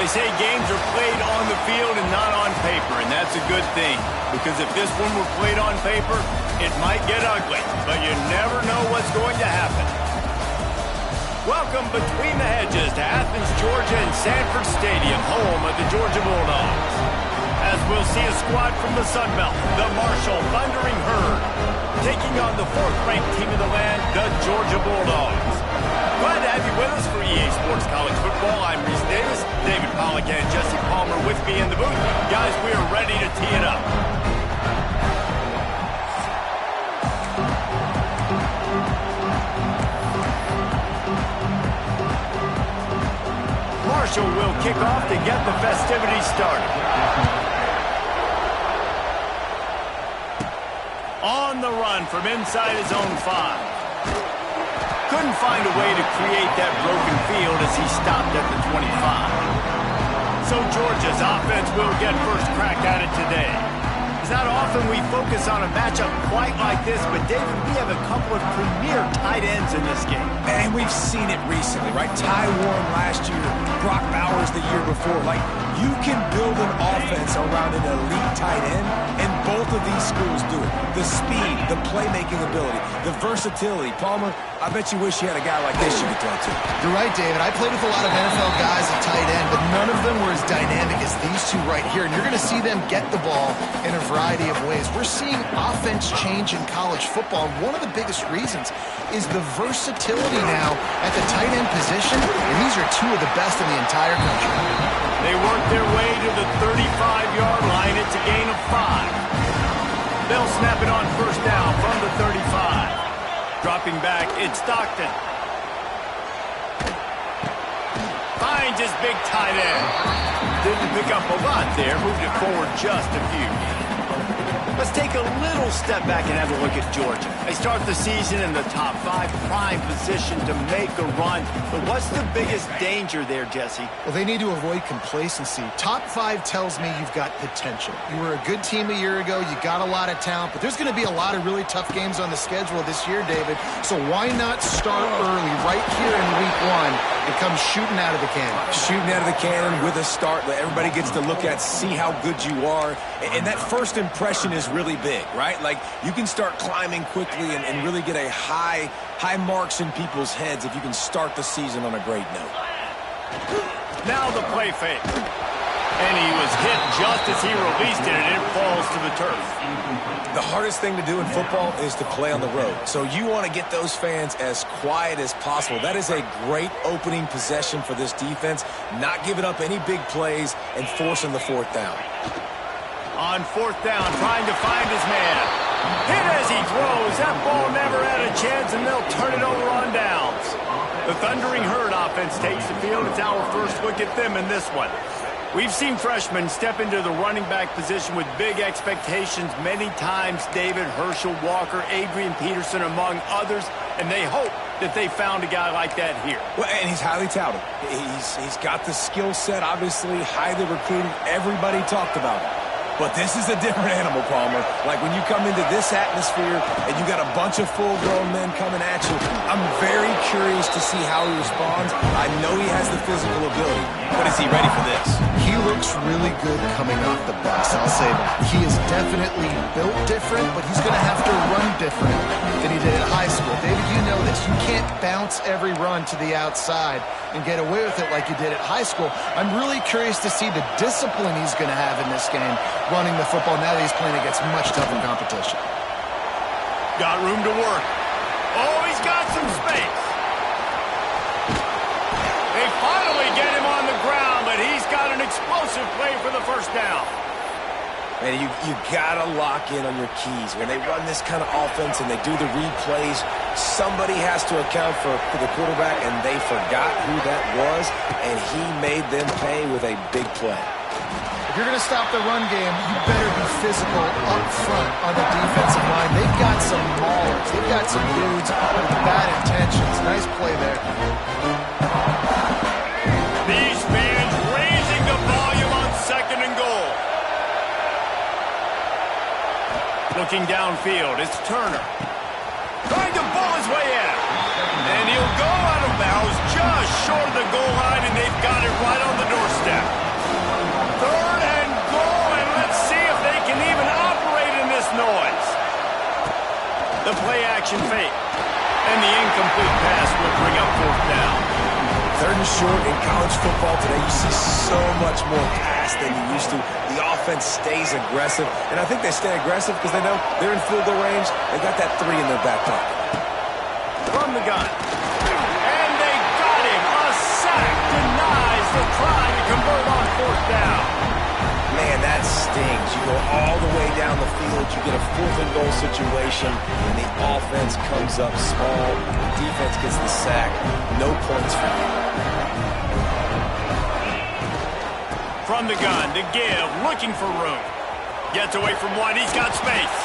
They say games are played on the field and not on paper, and that's a good thing. Because if this one were played on paper, it might get ugly, but you never know what's going to happen. Welcome between the hedges to Athens, Georgia and Sanford Stadium, home of the Georgia Bulldogs. As we'll see a squad from the Sun Belt, the Marshall Thundering Herd, taking on the 4th-ranked team in the land, the Georgia Bulldogs. Glad to have you with us for EA Sports College Football. I'm Reese Davis, David Pollack and Jesse Palmer with me in the booth. Guys, we are ready to tee it up. Marshall will kick off to get the festivities started. On the run from inside his own 5. Couldn't find a way to create that broken field as he stopped at the 25. So Georgia's offense will get first crack at it today. It's not often we focus on a matchup quite like this, but David, we have a couple of premier tight ends in this game. And we've seen it recently, right? Ty Warren last year, Brock Bowers the year before. Like, you can build an offense around an elite tight end, and both of these schools do it. The speed, the playmaking ability, the versatility. Palmer, I bet you wish you had a guy like this you could throw to. You're right, David. I played with a lot of NFL guys at tight end, but none of them were as dynamic as these two right here. And you're going to see them get the ball in a variety of ways. We're seeing offense change in college football. And one of the biggest reasons is the versatility now at the tight end position. And these are two of the best in the entire country. They work their way to the 35-yard line. It's a gain of 5. They'll snap it on first down from the 35. Dropping back, it's Stockton. Finds his big tight end. Didn't pick up a lot there. Moved it forward just a few. Let's take a little step back and have a look at Georgia. They start the season in the top 5, prime position to make a run. But what's the biggest danger there, Jesse? Well, they need to avoid complacency. Top 5 tells me you've got potential. You were a good team a year ago. You got a lot of talent. But there's going to be a lot of really tough games on the schedule this year, David. So why not start early right here in week 1 and come shooting out of the cannon? Shooting out of the cannon with a start. Everybody gets to look at, see how good you are. And that first impression is really big, right? Like, you can start climbing quickly and really get a high marks in people's heads if you can start the season on a great note. Now the play fake. And he was hit just as he released it, and it falls to the turf. The hardest thing to do in football is to play on the road. So you want to get those fans as quiet as possible. That is a great opening possession for this defense. Not giving up any big plays and forcing the 4th down. On 4th down, trying to find his man. Hit as he throws. That ball never had a chance, and they'll turn it over on downs. The Thundering Herd offense takes the field. It's our first look at them in this one. We've seen freshmen step into the running back position with big expectations many times. David, Herschel Walker, Adrian Peterson, among others, and they hope that they found a guy like that here. Well, and he's highly touted. He's got the skill set, obviously, highly recruited. Everybody talked about it. But this is a different animal, Palmer. Like, when you come into this atmosphere and you got a bunch of full-grown men coming at you, I'm very curious to see how he responds. I know he has the physical ability, but is he ready for this? He looks really good coming off the bus, I'll say that. He is definitely built different, but he's going to have to run different than he did at high school. David, you know this. You can't bounce every run to the outside and get away with it like you did at high school. I'm really curious to see the discipline he's going to have in this game, running the football now that he's playing against much tougher competition. Got room to work. Oh, he's got some space. They finally get him on the ground, but he's got an explosive play for the first down. And you got to lock in on your keys. When they run this kind of offense and they do the replays, somebody has to account for the quarterback, and they forgot who that was, and he made them pay with a big play. If you're going to stop the run game, you better be physical up front on the defensive line. They've got some maulers. They've got some dudes with bad intentions. Nice play there. These fans raising the volume on 2nd and goal. Looking downfield, it's Turner. Trying to pull his way in. And he'll go out of bounds just short of the goal line, and they've got it right on the doorstep. action fake. And the incomplete pass will bring up fourth down. 3rd and short in college football today, you see so much more pass than you used to. The offense stays aggressive, and I think they stay aggressive because they know they're in field goal range. They got that 3 in their back pocket. From the gun. And they got him. A sack denies the try to convert on fourth down. Man, that stings. You go all the way down the field, you get a 4th and goal situation, and the offense comes up small. The defense gets the sack. No points for you. From the gun to give, looking for room. Gets away from one, he's got space.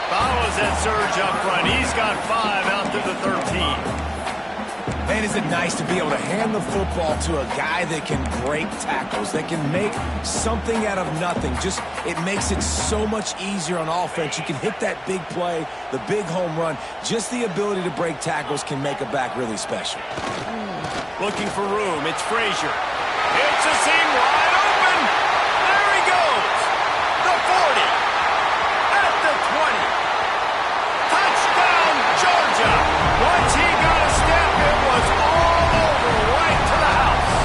Follows that surge up front. He's got 5 out to the 13. Man, is it nice to be able to hand the football to a guy that can break tackles, that can make something out of nothing. It makes it so much easier on offense. You can hit that big play, the big home run. Just the ability to break tackles can make a back really special. Looking for room, it's Frazier. It's a seam wide open. There he goes. The 40. At the 20. Touchdown, Georgia. Once he got a step, it was all over, right to the house.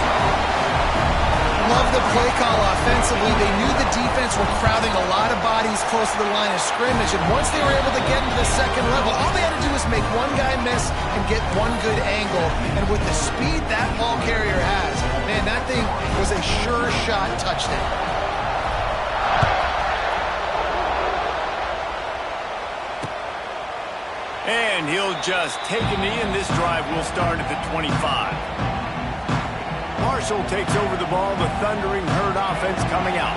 Love the play call offensively. They knew the defense were crowding a lot of bodies close to the line of scrimmage, and once they were able to get into the second level, all they had to do was make one guy miss and get one good angle. And with the speed that ball carrier has, man, that thing was a sure shot touchdown. And he'll just take a knee, and this drive will start at the 25. Marshall takes over the ball, the thundering herd offense coming out.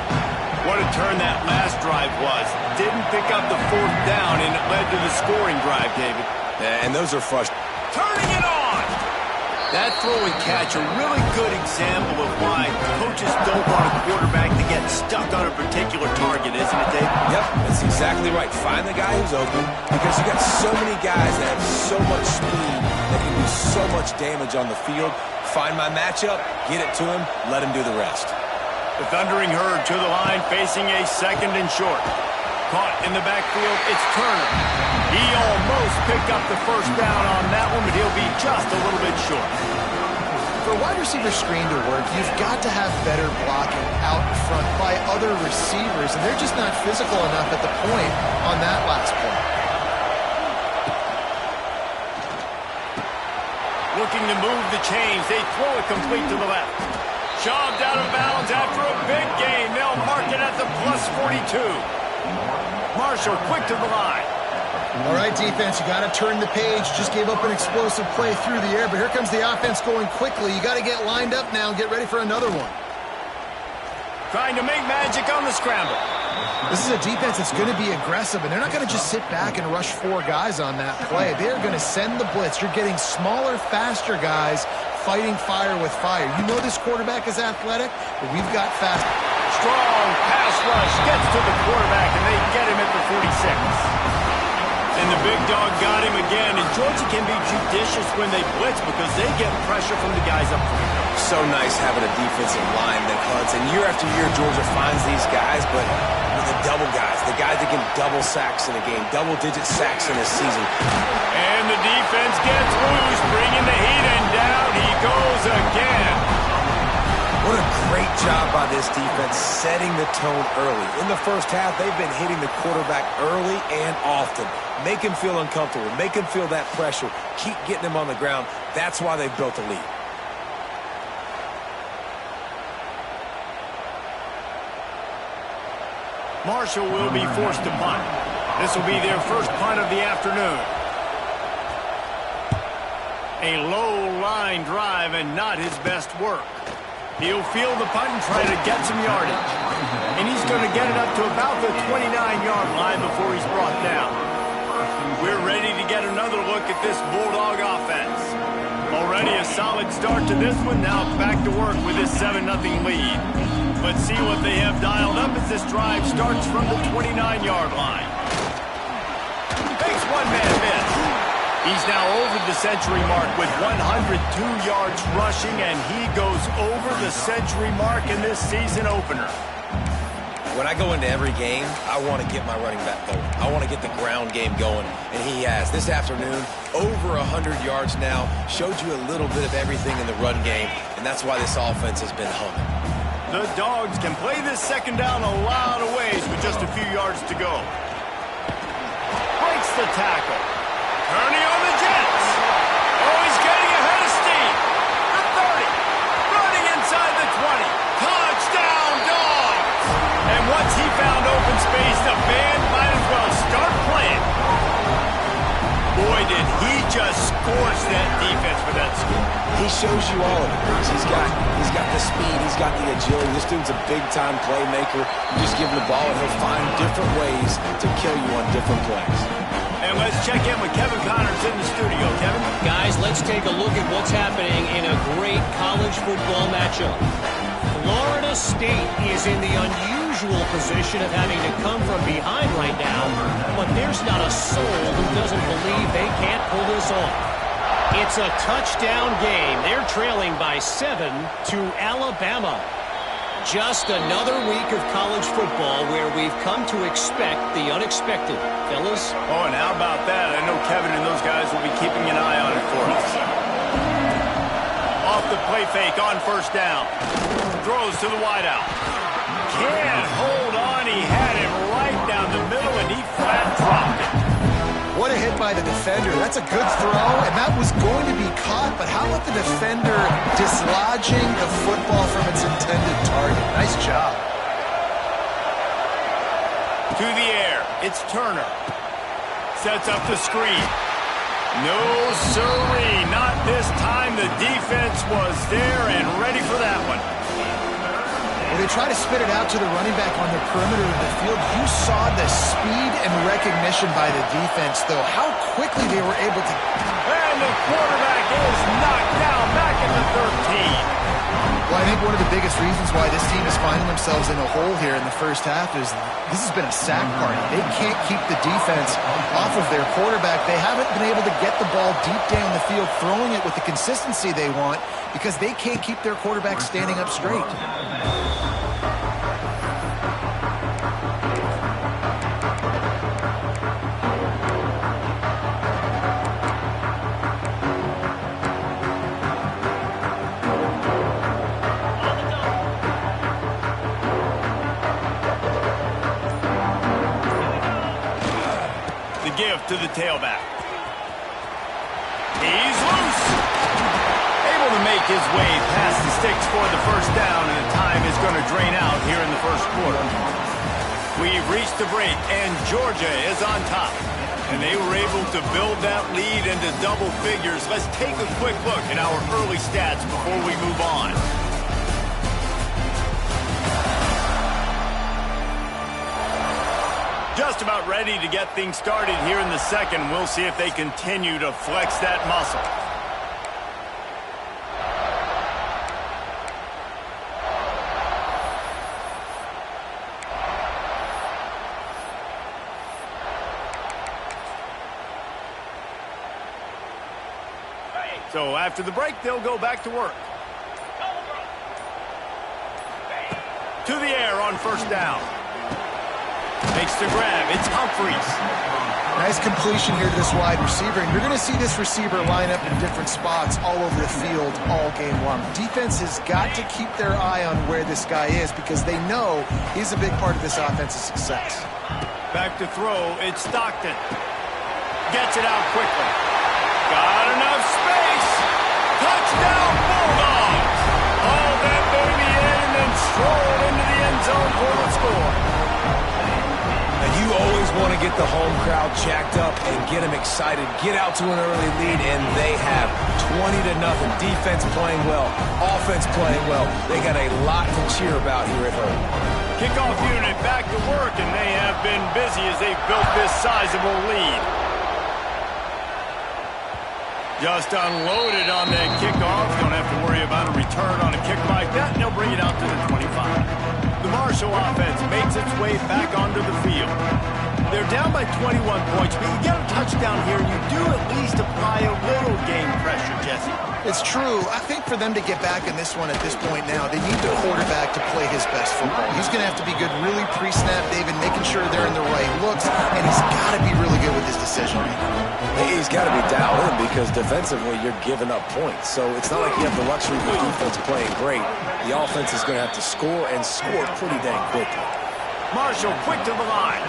What a turn that last drive was. Didn't pick up the 4th down, and it led to the scoring drive, David. And those are frustrating. Turning it on! That throw and catch, a really good example of why coaches don't want a quarterback to get stuck on a particular target, isn't it, Dave? Yep, that's exactly right. Find the guy who's open, because you got so many guys that have so much speed that can do so much damage on the field. Find my matchup, get it to him, let him do the rest. The thundering herd to the line, facing a 2nd and short. Caught in the backfield, it's Turner. He almost picked up the 1st down on that one, but he'll be just a little bit short. For a wide receiver screen to work, you've got to have better blocking out in front by other receivers, and they're just not physical enough at the point on that last play. Looking to move the chains, they throw it complete to the left. Shoved out of bounds after a big gain. They'll mark it at the plus 42. Marshall quick to the line. All right, defense, you got to turn the page. Just gave up an explosive play through the air, but here comes the offense going quickly. You got to get lined up now and get ready for another one. Trying to make magic on the scramble. This is a defense that's going to be aggressive, and they're not going to just sit back and rush 4 guys on that play. They're going to send the blitz. You're getting smaller, faster guys fighting fire with fire. You know this quarterback is athletic, but we've got fast. Strong pass rush gets to the quarterback, and they get him at the 46. And the big dog got him again, and Georgia can be judicious when they blitz because they get pressure from the guys up front. So nice having a defensive line that hunts, and year after year Georgia finds these guys, but the double guys, the guys that can double sacks in a game, double-digit sacks in a season. And the defense gets loose, bringing the heat, and down he goes again. What a great job by this defense setting the tone early. In the first half, they've been hitting the quarterback early and often. Make him feel uncomfortable. Make him feel that pressure. Keep getting him on the ground. That's why they've built a lead. Marshall will be forced to punt. This will be their first punt of the afternoon. A low line drive and not his best work. He'll field the punt and try to get some yardage. And he's going to get it up to about the 29-yard line before he's brought down. We're ready to get another look at this Bulldog offense. Already a solid start to this one. Now back to work with this 7-0 lead. Let's see what they have dialed up as this drive starts from the 29-yard line. Takes one-man miss. He's now over the century mark with 102 yards rushing, and he goes over the century mark in this season opener. When I go into every game, I want to get my running back going. I want to get the ground game going, and he has. This afternoon, over 100 yards now, showed you a little bit of everything in the run game, and that's why this offense has been humming. The Dogs can play this second down a lot of ways with just a few yards to go. Breaks the tackle. Kearney on the Jets. Oh, he's getting ahead of steam. The 30. Running inside the 20. Touchdown, Dogs. And once he found open space, the band might as well start playing. Boy, did he just scorch that defense with that score. He shows you all of it. He's got the speed. He's got the agility. This dude's a big-time playmaker. You just give him the ball, and he'll find different ways to kill you on different plays. And let's check in with Kevin Connors in the studio. Kevin? Guys, let's take a look at what's happening in a great college football matchup. Florida State is in the unusual position of having to come from behind right now, but there's not a soul who doesn't believe they can't pull this off. It's a touchdown game. They're trailing by 7 to Alabama. Just another week of college football where we've come to expect the unexpected. Fellas? Oh, and how about that? I know Kevin and those guys will be keeping an eye on it for us. Off the play fake on first down. Throws to the wideout. Can't hold on. He had him right down the middle, and he flat dropped it. What a hit by the defender. That's a good throw, and that was going to be caught, but how about the defender dislodging the football from its intended target? Nice job. To the air. It's Turner. Sets up the screen. No siree. Not this time. The defense was there and ready for that one. When they try to spit it out to the running back on the perimeter of the field, you saw the speed and recognition by the defense, though. How quickly they were able to... And the quarterback is knocked down back at the 13. Well, I think one of the biggest reasons why this team is finding themselves in a hole here in the first half is this has been a sack party. They can't keep the defense off of their quarterback. They haven't been able to get the ball deep down the field, throwing it with the consistency they want because they can't keep their quarterback standing up straight. Give to the tailback. He's loose. Able to make his way past the sticks for the first down, and the time is going to drain out here in the first quarter. We've reached the break, and Georgia is on top. And they were able to build that lead into double figures. Let's take a quick look at our early stats before we move on. Just about ready to get things started here in the second. We'll see if they continue to flex that muscle. So after the break, they'll go back to work. To the air on first down. Makes the grab. It's Humphreys. Nice completion here to this wide receiver, and you're going to see this receiver line up in different spots all over the field all game long. Defense has got to keep their eye on where this guy is because they know he's a big part of this offense's success. Back to throw. It's Stockton. Gets it out quickly. Got enough space. Touchdown Bulldogs. Haul that baby in and then stroll into the end zone for the score. And you always want to get the home crowd jacked up and get them excited. Get out to an early lead, and they have 20-0. Defense playing well. Offense playing well. They got a lot to cheer about here at home. Kickoff unit back to work, and they have been busy as they've built this sizable lead. Just unloaded on that kickoff. Don't have to worry about a return on a kick like that, and they'll bring it out to the 25. The Marshall offense makes its way back onto the field. They're down by 21 points, but you get a touchdown touchdown here, you do at least apply a little game pressure, Jesse. It's true. I think for them to get back in this one at this point now, they need the quarterback to play his best football. He's going to have to be good really pre-snap, David, making sure they're in the right looks, and he's got to be really good with his decision making. He's got to be dialed in because defensively you're giving up points. So it's not like you have the luxury of the defense playing great. The offense is going to have to score and score pretty dang quickly. Marshall quick to the line.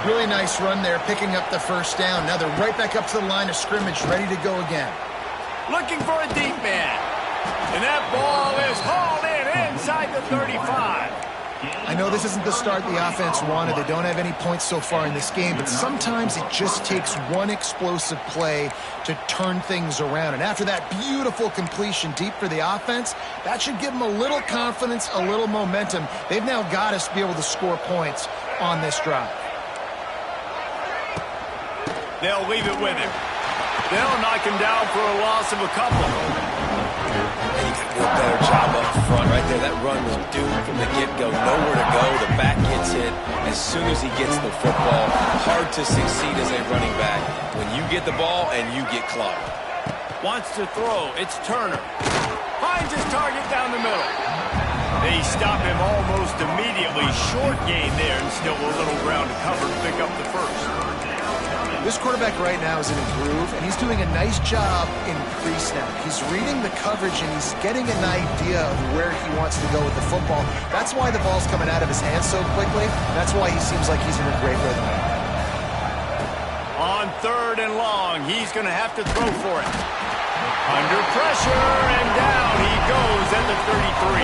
Really nice run there, picking up the first down. Now they're right back up to the line of scrimmage, ready to go again. Looking for a deep man. And that ball is hauled in inside the 35. I know this isn't the start the offense wanted. They don't have any points so far in this game, but sometimes it just takes one explosive play to turn things around. And after that beautiful completion deep for the offense, that should give them a little confidence, a little momentum. They've now got us to be able to score points on this drive. They'll leave it with him. They'll knock him down for a loss of a couple. And you can do a better job up front right there. That run was doomed from the get-go. Nowhere to go. The back gets hit as soon as he gets the football. Hard to succeed as a running back when you get the ball and you get clogged. Wants to throw. It's Turner. Finds his target down the middle. They stop him almost immediately. Short gain there and still a little ground to cover to pick up the first. This quarterback right now is in a groove, and he's doing a nice job in pre-snap. He's reading the coverage, and he's getting an idea of where he wants to go with the football. That's why the ball's coming out of his hands so quickly. That's why he seems like he's in a great rhythm. On 3rd and long, he's going to have to throw for it. Under pressure, and down he goes at the 33.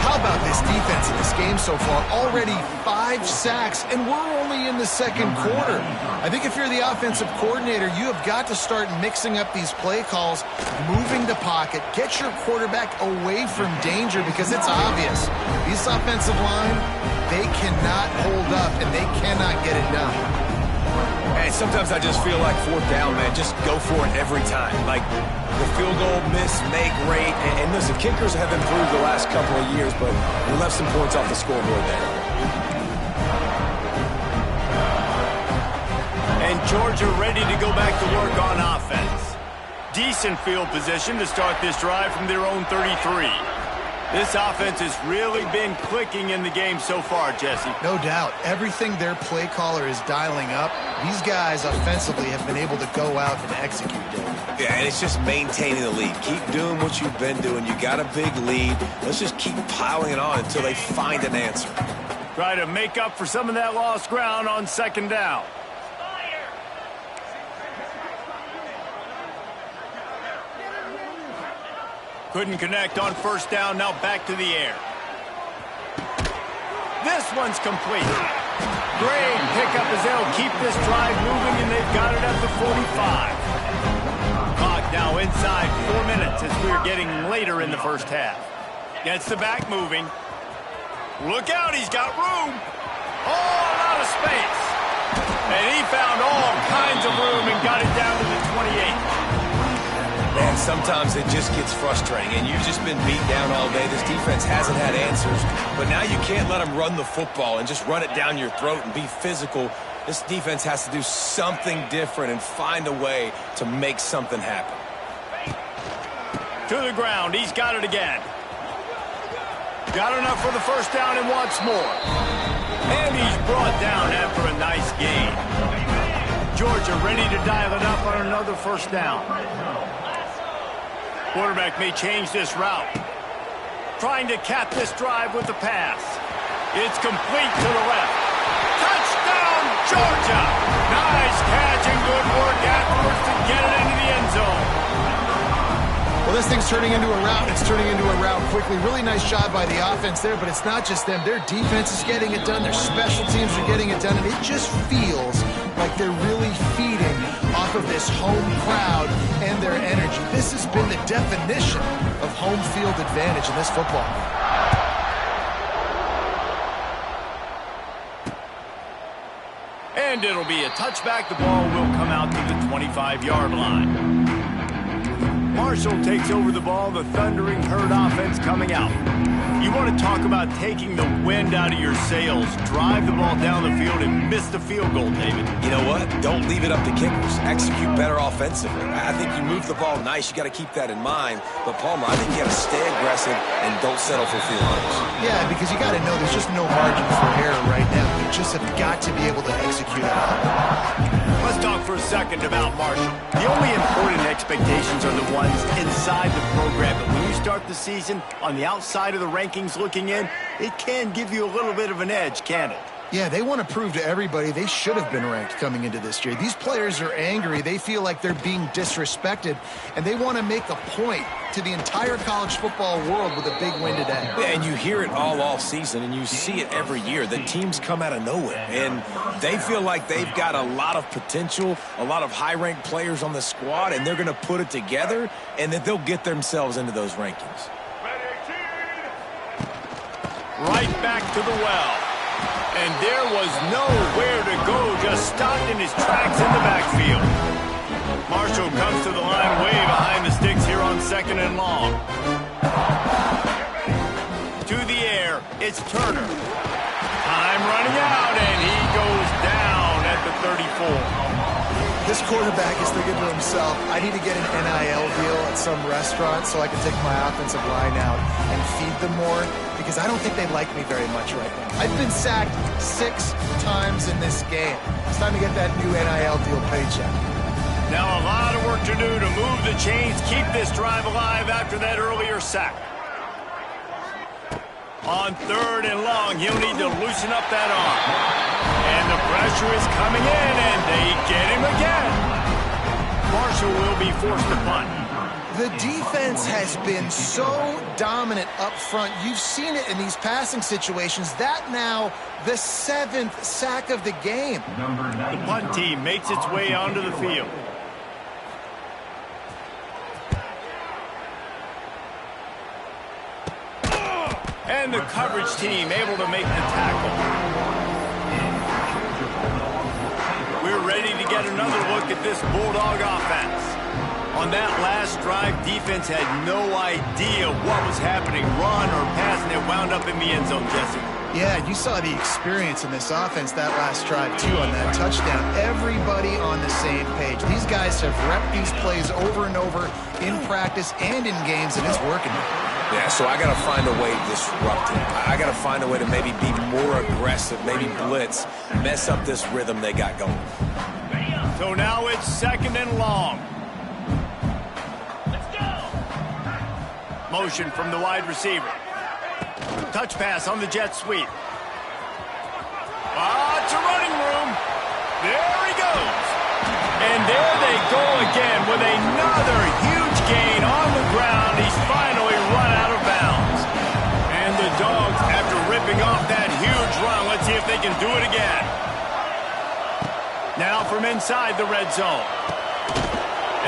How about this defense in this game so far? Already 5 sacks, and we're only in the second quarter. I think if you're the offensive coordinator, you have got to start mixing up these play calls, moving the pocket, get your quarterback away from danger because it's obvious. This offensive line, they cannot hold up, and they cannot get it done. And sometimes I just feel like 4th down, man. Just go for it every time. Like the field goal miss, make rate. And listen, kickers have improved the last couple of years, but we left some points off the scoreboard there. And Georgia ready to go back to work on offense. Decent field position to start this drive from their own 33. This offense has really been clicking in the game so far, Jesse. No doubt. Everything their play caller is dialing up, these guys offensively have been able to go out and execute, David. Yeah, and it's just maintaining the lead. Keep doing what you've been doing. You got a big lead. Let's just keep piling it on until they find an answer. Try to make up for some of that lost ground on 2nd down. Couldn't connect on 1st down, now back to the air. This one's complete. Great pickup as they'll keep this drive moving, and they've got it at the 45. Clock now inside 4 minutes as we're getting later in the first half. Gets the back moving. Look out, he's got room. Oh, a lot of space. And he found all kinds of room and got it down to the 28. Man, sometimes it just gets frustrating, and you've just been beat down all day. This defense hasn't had answers, but now you can't let them run the football and just run it down your throat and be physical. This defense has to do something different and find a way to make something happen. To the ground, he's got it again. Got enough for the 1st down and wants more. And he's brought down after a nice gain. Georgia ready to dial it up on another 1st down. Quarterback may change this route. Trying to cap this drive with the pass. It's complete to the left. Touchdown, Georgia! Nice catch and good work afterwards to get it into the end zone. Well, this thing's turning into a route. It's turning into a route quickly. Really nice job by the offense there, but it's not just them. Their defense is getting it done. Their special teams are getting it done, and it just feels like they're really feeding off of this home crowd and their energy. This has been the definition of home field advantage in this football game. And it'll be a touchback. The ball will come out to the 25-yard line. Marshall takes over the ball. The Thundering Herd offense coming out. You want to talk about taking the wind out of your sails. Drive the ball down the field and miss the field goal, David. You know what? Don't leave it up to kickers. Execute better offensively. I think you move the ball nice. You got to keep that in mind. But, Palmer, I think you got to stay aggressive and don't settle for field goals. Yeah, because you got to know there's just no margin for error right now. You just have got to be able to execute it. Let's talk for a second about Marshall. The only important expectations are the ones inside the program. But when you start the season on the outside of the rankings looking in, it can give you a little bit of an edge, can it? Yeah, they want to prove to everybody they should have been ranked coming into this year. These players are angry. They feel like they're being disrespected, and they want to make a point to the entire college football world with a big win today. Yeah, and you hear it all season, and you see it every year. The teams come out of nowhere, and they feel like they've got a lot of potential, a lot of high-ranked players on the squad, and they're going to put it together, and that they'll get themselves into those rankings. Right back to the well. And there was nowhere to go, just stopped in his tracks in the backfield. Marshall comes to the line way behind the sticks here on 2nd and long. To the air, it's Turner. Time running out, and he goes down at the 34. This quarterback is thinking to himself, I need to get an NIL deal at some restaurant so I can take my offensive line out and feed them more, because I don't think they like me very much right now. I've been sacked 6 times in this game. It's time to get that new NIL deal paycheck. Now a lot of work to do to move the chains, keep this drive alive after that earlier sack. On 3rd and long, he'll need to loosen up that arm. And the pressure is coming in, and they get him again. Marshall will be forced to punt. The defense has been so dominant up front. You've seen it in these passing situations. That now the 7th sack of the game. The punt team makes its way onto the field. And the coverage team able to make the tackle. We're ready to get another look at this Bulldog offense. On that last drive, defense had no idea what was happening, run or pass, and it wound up in the end zone, Jesse. Yeah, you saw the experience in this offense that last drive, too, on that touchdown. Everybody on the same page. These guys have repped these plays over and over in practice and in games, and it's working. Yeah, so I got to find a way to disrupt it. I got to find a way to maybe be more aggressive, maybe blitz, mess up this rhythm they got going. So now it's 2nd and long. Let's go. Motion from the wide receiver. Touch pass on the jet sweep. It's a running room. There he goes. And there they go again with another huge gain on the ground. He's finally run out of bounds. And the Dogs, after ripping off that huge run, let's see if they can do it again. Now from inside the red zone.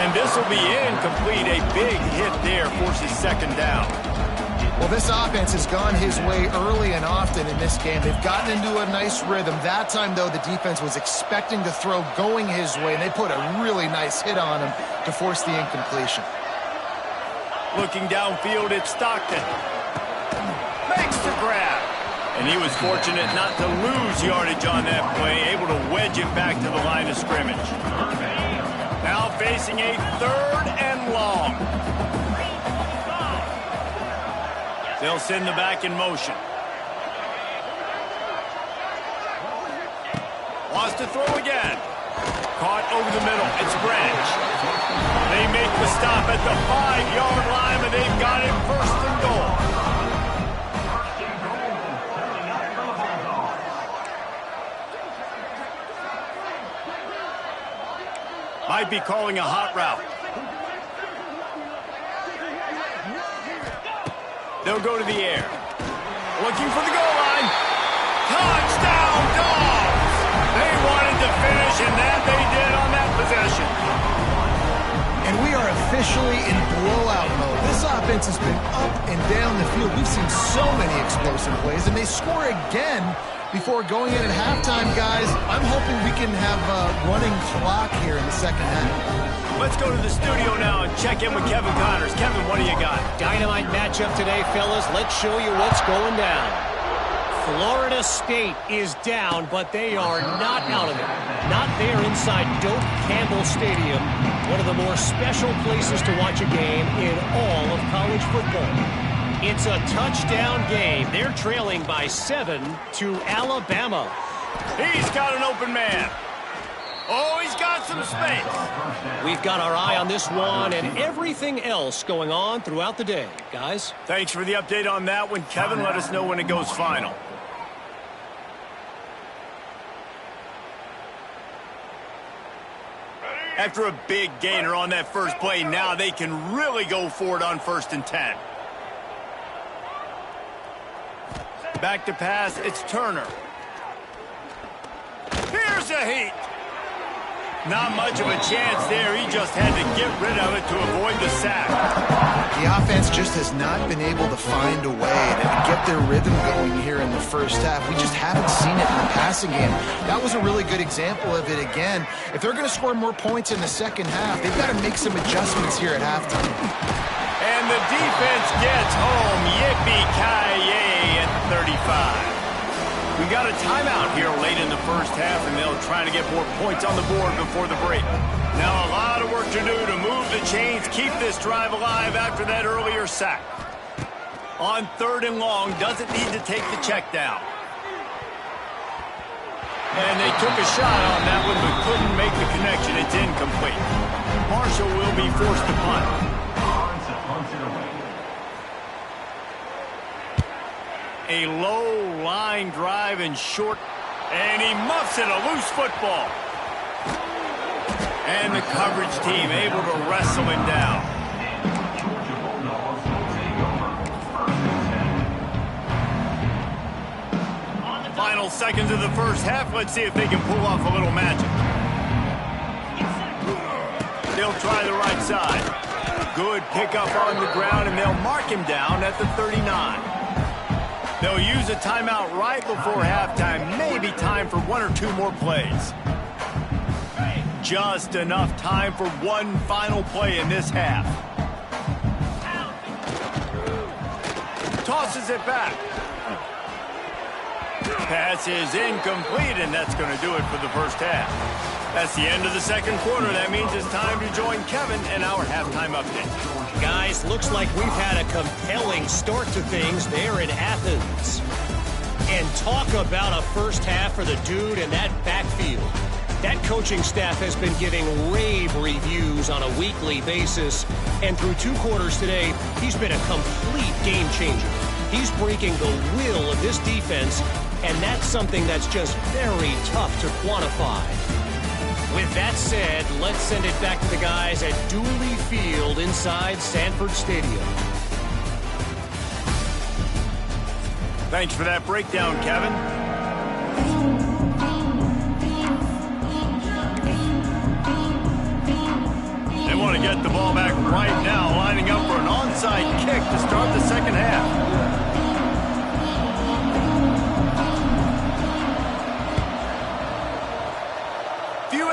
And this will be incomplete. A big hit there forces 2nd down. Well, this offense has gone his way early and often in this game. They've gotten into a nice rhythm. That time, though, the defense was expecting to throw going his way, and they put a really nice hit on him to force the incompletion. Looking downfield, it's Stockton. Makes the grab. And he was fortunate not to lose yardage on that play, able to wedge it back to the line of scrimmage. Now facing a 3rd and long. They'll send the back in motion. Wants to throw again. Caught over the middle. It's Branch. They make the stop at the 5-yard line, and they've got it 1st and goal. Might be calling a hot route. They'll go to the air. Looking for the goal line. Touchdown, Dogs! They wanted to finish, and that they did on that possession. And we are officially in blowout mode. This offense has been up and down the field. We've seen so many explosive plays, and they score again before going in at halftime, guys, I'm hoping we can have a running clock here in the second half. Let's go to the studio now and check in with Kevin Connors. Kevin, what do you got? Dynamite matchup today, fellas. Let's show you what's going down. Florida State is down, but they are not out of it. Not there inside Doak Campbell Stadium, one of the more special places to watch a game in all of college football. It's a touchdown game. They're trailing by 7 to Alabama. He's got an open man. Oh, he's got some space. We've got our eye on this one and everything else going on throughout the day. Guys? Thanks for the update on that one, Kevin. Let us know when it goes final. After a big gainer on that first play, now they can really go for it on 1st and 10. Back to pass, it's Turner. Here's a heat. Not much of a chance there. He just had to get rid of it to avoid the sack. The offense just has not been able to find a way to get their rhythm going here in the first half. We just haven't seen it in the passing game. That was a really good example of it again. If they're going to score more points in the second half, they've got to make some adjustments here at halftime. And the defense gets home. Yippee-ki-yay at 35. We got a timeout here late in the first half, and they'll try to get more points on the board before the break. Now a lot of work to do to move the chains, keep this drive alive after that earlier sack. On 3rd and long, doesn't need to take the check down. And they took a shot on that one, but couldn't make the connection. It's incomplete. Marshall will be forced to punt. A low line drive and short, and he muffs it, a loose football. And the coverage team able to wrestle him down. Final seconds of the first half. Let's see if they can pull off a little magic. They'll try the right side. Good pickup on the ground, and they'll mark him down at the 39. They'll use a timeout right before halftime. Maybe time for 1 or 2 more plays. Just enough time for one final play in this half. Tosses it back. Pass is incomplete, and that's going to do it for the first half. That's the end of the second quarter. That means it's time to join Kevin in our halftime update. Guys, looks like we've had a compelling start to things there in Athens. And talk about a first half for the dude in that backfield. That coaching staff has been giving rave reviews on a weekly basis. And through 2 quarters today, he's been a complete game changer. He's breaking the will of this defense, and that's something that's just very tough to quantify. With that said, let's send it back to the guys at Dooley Field inside Sanford Stadium. Thanks for that breakdown, Kevin. They want to get the ball back right now, lining up for an onside kick to start the second half.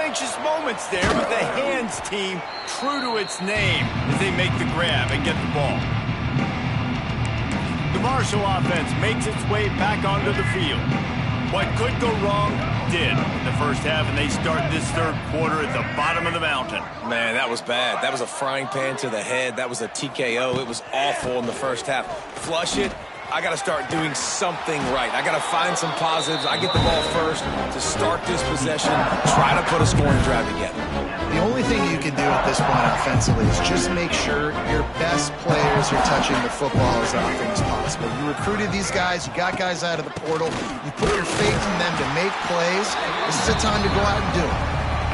Anxious moments there, but the hands team true to its name as they make the grab and get the ball. The Marshall offense makes its way back onto the field. What could go wrong did in the first half, and they start this third quarter at the bottom of the mountain. Man, that was bad. That was a frying pan to the head. That was a TKO. It was awful in the first half. Flush it. I got to start doing something right. I got to find some positives. I get the ball first to start this possession, try to put a scoring drive together. The only thing you can do at this point offensively is just make sure your best players are touching the football as often as possible. You recruited these guys. You got guys out of the portal. You put your faith in them to make plays. This is a time to go out and do it.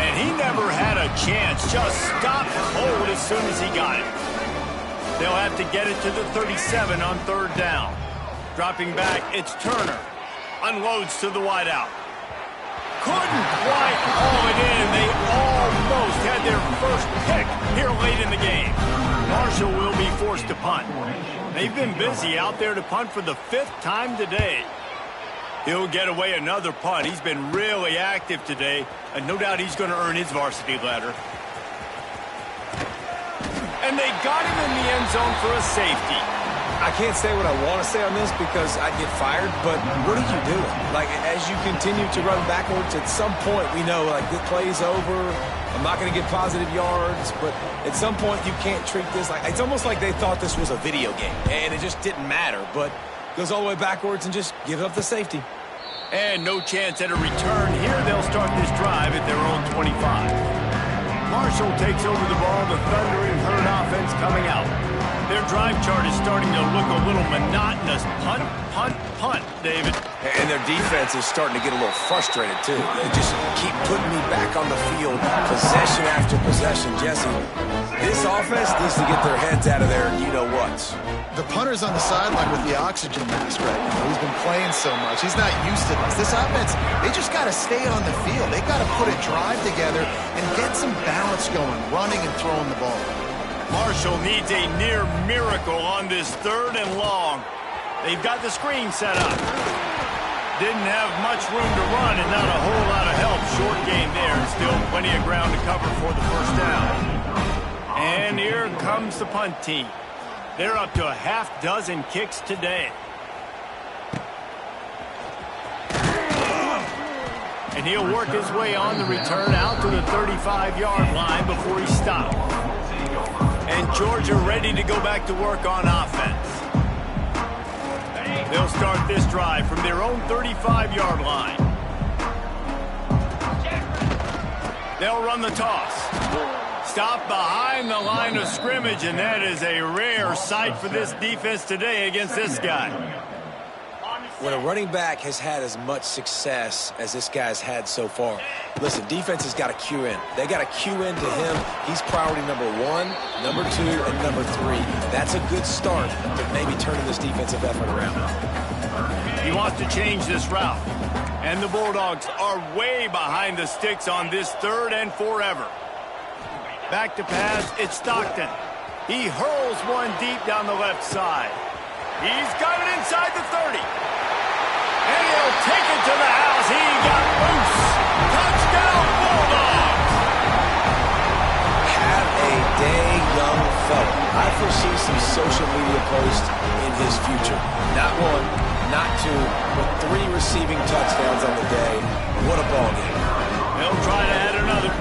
And he never had a chance. Just stopped cold as soon as he got it. They'll have to get it to the 37 on 3rd down. Dropping back, it's Turner. Unloads to the wideout. Couldn't quite haul it in. They almost had their first pick here late in the game. Marshall will be forced to punt. They've been busy out there to punt for the 5th time today. He'll get away another punt. He's been really active today, and no doubt he's going to earn his varsity letter. And they got him in the end zone for a safety. I can't say what I want to say on this because I'd get fired, but what are you doing? Like, as you continue to run backwards, at some point we know, like, the play's over. I'm not going to get positive yards, but at some point you can't treat this like, it's almost like they thought this was a video game, and it just didn't matter, but goes all the way backwards and just give up the safety. And no chance at a return here. They'll start this drive at their own 25. Marshall takes over the ball. The Thundering Herd offense coming out. Their drive chart is starting to look a little monotonous. Punt, punt, punt, David. And their defense is starting to get a little frustrated, too. They just keep putting me back on the field, possession after possession. Jesse, this offense needs to get their heads out of there, you-know-whats. The punter's on the sideline with the oxygen mask right now. He's been playing so much. He's not used to this. This offense, they just got to stay on the field. They got to put a drive together and get some balance going, running and throwing the ball. Marshall needs a near miracle on this 3rd and long. They've got the screen set up. Didn't have much room to run and not a whole lot of help. Short game there and still plenty of ground to cover for the first down. And here comes the punt team. They're up to a half-dozen kicks today. And he'll work his way on the return out to the 35-yard line before he stops. And Georgia ready to go back to work on offense. They'll start this drive from their own 35-yard line. They'll run the toss. Stop behind the line of scrimmage, and that is a rare sight for this defense today against this guy. When a running back has had as much success as this guy's had so far, listen, defense has got to cue in. They got to cue in to him. He's priority number 1, number 2, and number 3. That's a good start to maybe turning this defensive effort around. He wants to change this route. And the Bulldogs are way behind the sticks on this 3rd and forever. Back to pass, it's Stockton. He hurls one deep down the left side. He's got it inside the 30. And he'll take it to the house. He got loose. Touchdown, Bulldogs! Have a day, young fella. I foresee some social media posts in his future. Not 1, not 2, but 3 receiving touchdowns on the day. What a ball game. He'll try to add another.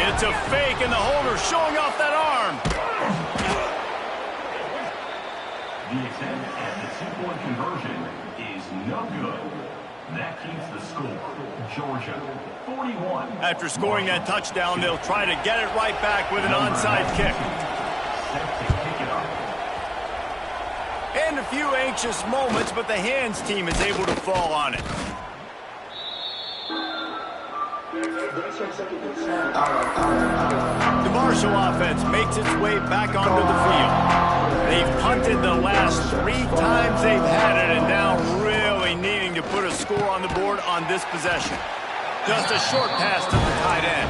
It's a fake, and the holder showing off that arm. The attempt at the 2-point conversion is no good. That keeps the score. Georgia, 41. After scoring that touchdown, they'll try to get it right back with an onside kick. Set to kick it off. And a few anxious moments, but the hands team is able to fall on it. The Marshall offense makes its way back onto the field. They've punted the last 3 times they've had it, and now really needing to put a score on the board on this possession. Just a short pass to the tight end.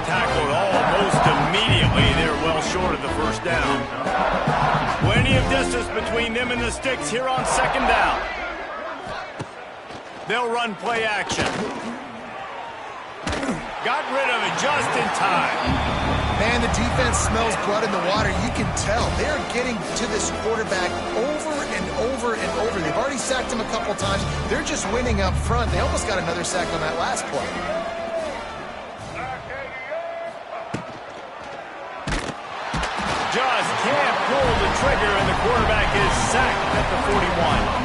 Tackled almost immediately. They're well short of the first down. Plenty of distance between them and the sticks here on 2nd down. They'll run play action. Got rid of it just in time. Man, the defense smells blood in the water. You can tell. They're getting to this quarterback over and over and over. They've already sacked him a couple times. They're just winning up front. They almost got another sack on that last play. Just can't pull the trigger, and the quarterback is sacked at the 41.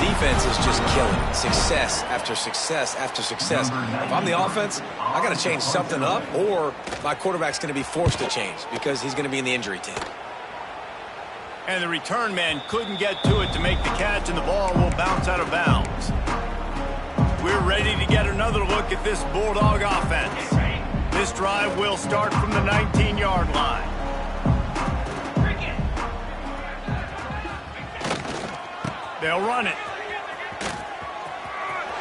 Defense is just killing it. Success after success after success. If I'm the offense, I got to change something up, or my quarterback's going to be forced to change because he's going to be in the injury team. And the return man couldn't get to it to make the catch, and the ball will bounce out of bounds. We're ready to get another look at this Bulldog offense. This drive will start from the 19-yard line. They'll run it.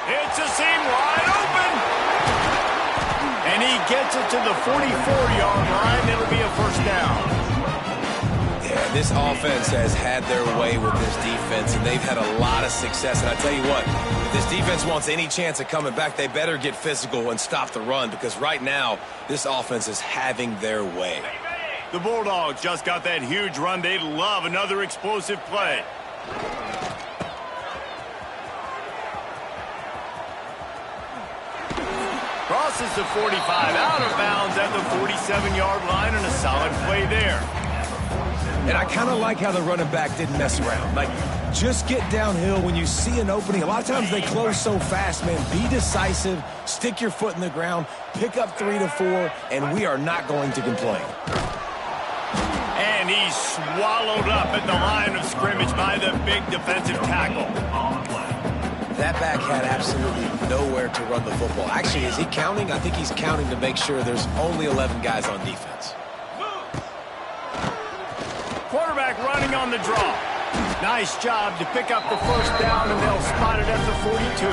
It's a seam wide open. And he gets it to the 44-yard line. It'll be a first down. Yeah, This offense has had their way with this defense, and they've had a lot of success. And I tell you what, if this defense wants any chance of coming back, they better get physical and stop the run, because right now, this offense is having their way. The Bulldogs just got that huge run. They'd love another explosive play. Crosses the 45, out of bounds at the 47-yard line, and a solid play there. And I kind of like how the running back didn't mess around. Like, just get downhill when you see an opening. A lot of times they close so fast, man. Be decisive, stick your foot in the ground, pick up 3 to 4, and we are not going to complain. And he's swallowed up at the line of scrimmage by the big defensive tackle. That back had absolutely nowhere to run the football. Actually, is he counting? I think he's counting to make sure there's only 11 guys on defense. Quarterback running on the draw. Nice job to pick up the first down, and they'll spot it at the 42.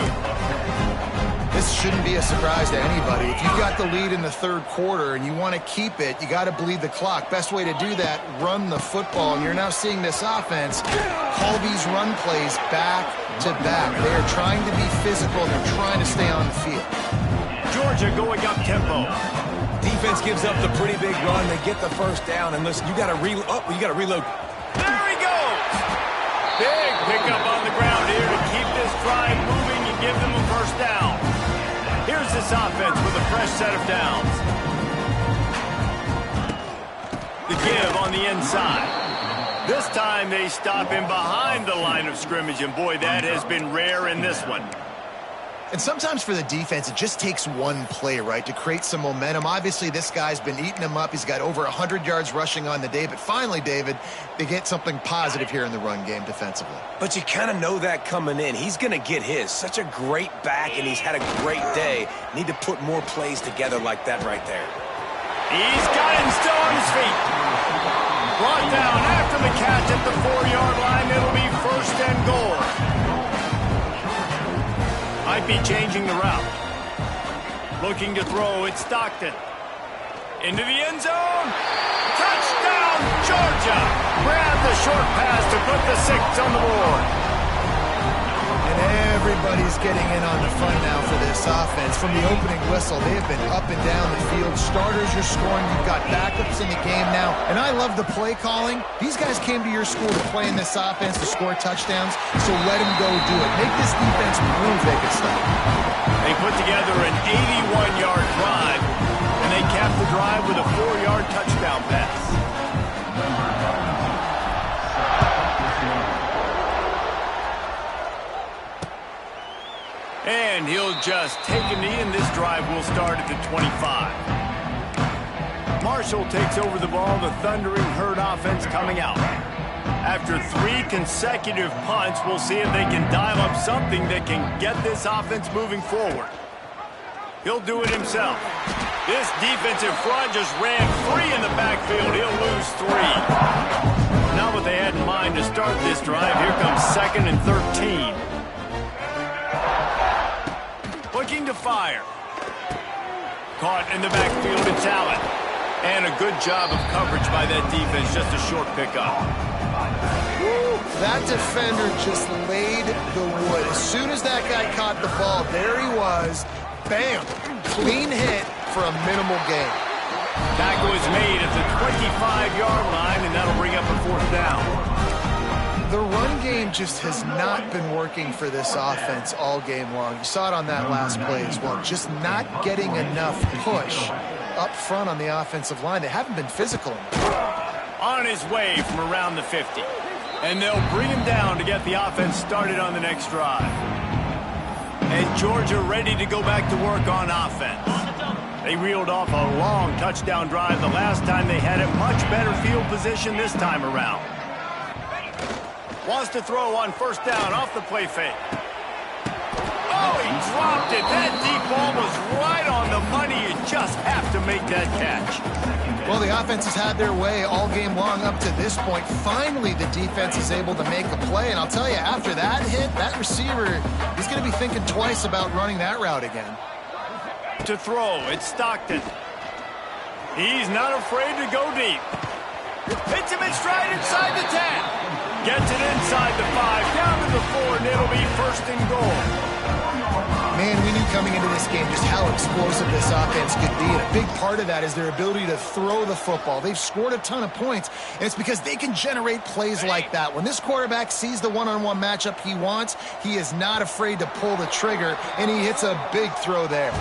This shouldn't be a surprise to anybody. If you've got the lead in the third quarter and you want to keep it, you got to bleed the clock. Best way to do that, run the football. And you're now seeing this offense call these run plays back to back. They are trying to be physical, and they're trying to stay on the field. Georgia going up tempo. Defense gives up the pretty big run. They get the first down, and listen, you got to reload. There he goes. Big pickup on the ground here to keep this drive moving and give them a first down. Here's this offense with a fresh set of downs. The give on the inside. This time they stop him behind the line of scrimmage, and boy, that has been rare in this one. And sometimes for the defense, it just takes one play, right, to create some momentum. Obviously, this guy's been eating him up. He's got over 100 yards rushing on the day. But finally, David, they get something positive here in the run game defensively. But you kind of know that coming in. He's going to get his. Such a great back, and he's had a great day. Need to put more plays together like that right there. He's got him still on his feet. Brought down after the catch at the 4-yard line. It'll be first and goal. Might be changing the route. Looking to throw, it's Stockton. Into the end zone. Touchdown, Georgia. Grab the short pass to put the 6 on the board. And everybody's getting in on the fun now for this offense. From the opening whistle, they have been up and down the field. Starters are scoring. You've got backups in the game now. And I love the play calling. These guys came to your school to play in this offense to score touchdowns, so let them go do it. Make this defense prove they can stop. They put together an 81-yard drive, and they capped the drive with a 4-yard touchdown pass. And he'll just take a knee, and this drive will start at the 25. Marshall takes over the ball, the Thundering Herd offense coming out. After 3 consecutive punts, we'll see if they can dial up something that can get this offense moving forward. He'll do it himself. This defensive front just ran free in the backfield. He'll lose 3. Not what they had in mind to start this drive. Here comes 2nd and 13. Looking to fire. Caught in the backfield, it's Allen. And a good job of coverage by that defense, just a short pickup. That defender just laid the wood. As soon as that guy caught the ball, there he was. Bam! Clean hit for a minimal gain. Tackle is made at the 25-yard line, and that'll bring up a 4th down. The run game just has not been working for this offense all game long. You saw it on that last play as well. Just not getting enough push up front on the offensive line. They haven't been physical enough. On his way from around the 50. And they'll bring him down to get the offense started on the next drive. And Georgia ready to go back to work on offense. They reeled off a long touchdown drive the last time they had it. Much better field position this time around. Wants to throw on 1st down off the play fake. Oh, he dropped it. That deep ball was right on the money. You just have to make that catch. Well, the offense has had their way all game long up to this point. Finally, the defense is able to make a play. And I'll tell you, after that hit, that receiver, he's going to be thinking twice about running that route again. To throw, it's Stockton. He's not afraid to go deep. Hits him in stride inside the 10. Gets it inside the 5, down to the 4, and it'll be first and goal. Man, we knew coming into this game just how explosive this offense could be. And a big part of that is their ability to throw the football. They've scored a ton of points, and it's because they can generate plays like that. When this quarterback sees the one-on-one matchup he wants, he is not afraid to pull the trigger, and he hits a big throw there.